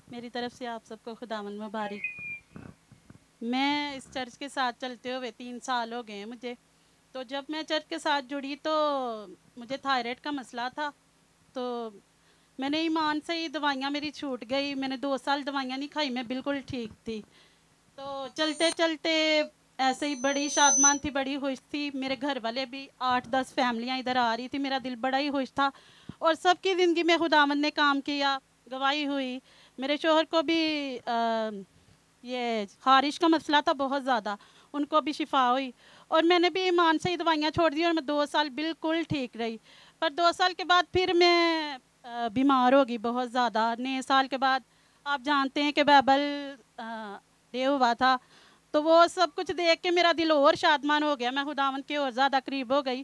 मेरी तरफ से आप सबको खुदावंद मुबारक। मैं इस चर्च के साथ चलते हुए 3 साल हो गए हैं मुझे। तो जब मैं चर्च के साथ जुड़ी तो मुझे थायराइड का मसला था। तो मैंने ईमान से ही दवाइयाँ मेरी छूट गई। मैंने 2 साल दवाइयाँ नहीं खाई, मैं बिल्कुल ठीक थी। तो चलते चलते ऐसे ही बड़ी शादमान थी, बड़ी खुश थी। मेरे घर वाले भी 8-10 फैमिलियाँ इधर आ रही थी, मेरा दिल बड़ा ही खुश था। और सबकी ज़िंदगी में खुदावंद ने काम किया, गवाही हुई। मेरे शोहर को भी ये खारिश का मसला था बहुत ज़्यादा, उनको भी शिफा हुई। और मैंने भी ईमान से ही दवाइयाँ छोड़ दी और मैं 2 साल बिल्कुल ठीक रही। पर 2 साल के बाद फिर मैं बीमार हो गई बहुत ज़्यादा। नए साल के बाद आप जानते हैं कि बाइबल डे हुआ था। तो वो सब कुछ देख के मेरा दिल और शादमान हो गया, मैं खुदावंद के और ज़्यादा करीब हो गई।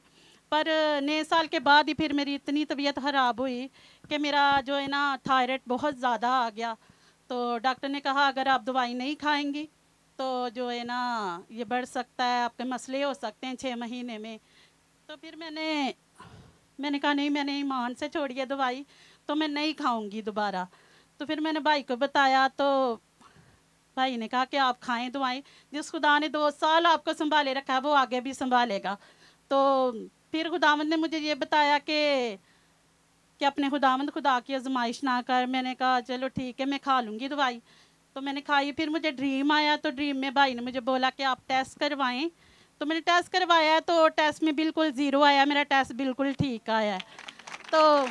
पर नए साल के बाद ही फिर मेरी इतनी तबीयत ख़राब हुई कि मेरा जो है ना थायराइड बहुत ज़्यादा आ गया। तो डॉक्टर ने कहा अगर आप दवाई नहीं खाएंगी तो जो है ना ये बढ़ सकता है, आपके मसले हो सकते हैं 6 महीने में। तो फिर मैंने कहा नहीं, मैंने ईमान से छोड़ी है दवाई, तो मैं नहीं खाऊंगी दोबारा। तो फिर मैंने भाई को बताया तो भाई ने कहा कि आप खाएं दवाई। जिस खुदा ने 2 साल आपको संभाले रखा है वो आगे भी संभालेगा। तो फिर खुदावंद ने मुझे ये बताया कि अपने खुदावंद खुदा की आजमाइश ना कर। मैंने कहा चलो ठीक है, मैं खा लूँगी दवाई। तो मैंने खाई। फिर मुझे ड्रीम आया, तो ड्रीम में भाई ने मुझे बोला कि आप टेस्ट करवाएं। तो मैंने टेस्ट करवाया तो टेस्ट में बिल्कुल ज़ीरो आया, मेरा टेस्ट बिल्कुल ठीक आया है। तो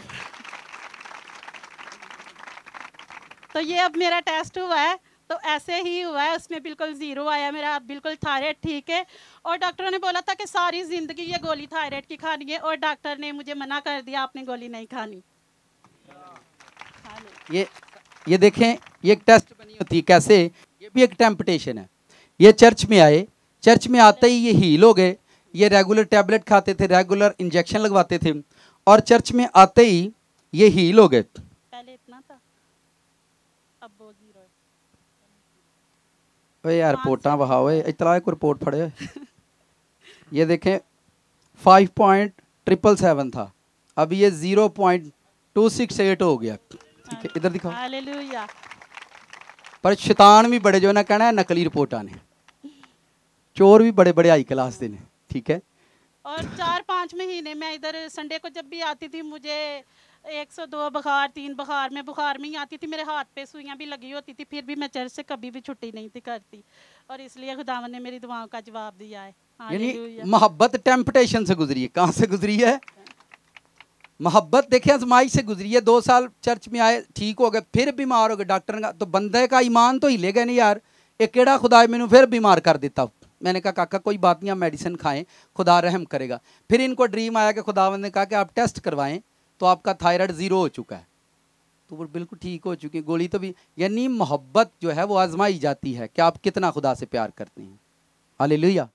तो ये अब मेरा टेस्ट हुआ है, तो ऐसे ही हुआ है, उसमें बिल्कुल ज़ीरो आया, मेरा बिल्कुल थायराइड ठीक है। और डॉक्टरों ने बोला था कि सारी ज़िंदगी ये गोली थायराइड की खानी है, और डॉक्टर ने मुझे मना कर दिया आपने गोली नहीं खानी। ये ये देखें, ये एक टेस्ट बनी होती है कैसे, ये भी एक टेम्पटेशन है। ये चर्च में आए, चर्च में आते ही ये हील हो गए। ये रेगुलर टैबलेट खाते थे, रेगुलर इंजेक्शन लगवाते थे, और चर्च में आते ही ये हील हो गए। पहले इतना था, अब वो ज़ीरो है। ओए यार ईमान से रिपोर्टा ठीक वहाओ, हुआ है। इतना एक रिपोर्ट फड़े। ये देखें 5.777 था, अब ये 0.268 हो गया। ठीक है, इधर दिखाओ। हालेलुया। पर शैतान भी बड़े जो ना कहना है नकली रिपोर्ट आने, चोर भी बड़े बड़े हाई क्लास देने। ठीक है, और 4-5 महीने मैं इधर संडे को जब भी आती थी मुझे 102 बुखार, 3 बुखार, मैं बुखार में ही आती थी, मेरे हाथ पे सुइयां भी लगी होती थी, फिर भी मैं चर्च से कभी भी छुट्टी नहीं थी करती। और इसलिए खुदावन ने मेरी दुआओं का जवाब दिया है। यानी हालेलुया। मोहब्बत टेम्पटेशन से गुजरी है। कहाँ से गुजरी है? मोहब्बत देखे आजमाइश से गुजरी है। 2 साल चर्च में आए, ठीक हो गए, फिर बीमार हो गए। डॉक्टर ने, तो बंदे का ईमान तो हिलेगा नहीं यार, एक केड़ा खुदा है मैनू फिर बीमार कर देता। मैंने कहा काका कोई बात नहीं, आप मेडिसिन खाएं, खुदा रहम करेगा। फिर इनको ड्रीम आया कि खुदावंद ने कहा कि आप टेस्ट करवाएं, तो आपका थायराइड 0 हो चुका है। तो वो बिल्कुल ठीक हो चुकी है, गोली तो भी। यानी मोहब्बत जो है वो आजमाई जाती है कि आप कितना खुदा से प्यार करते हैं। हालेलुया।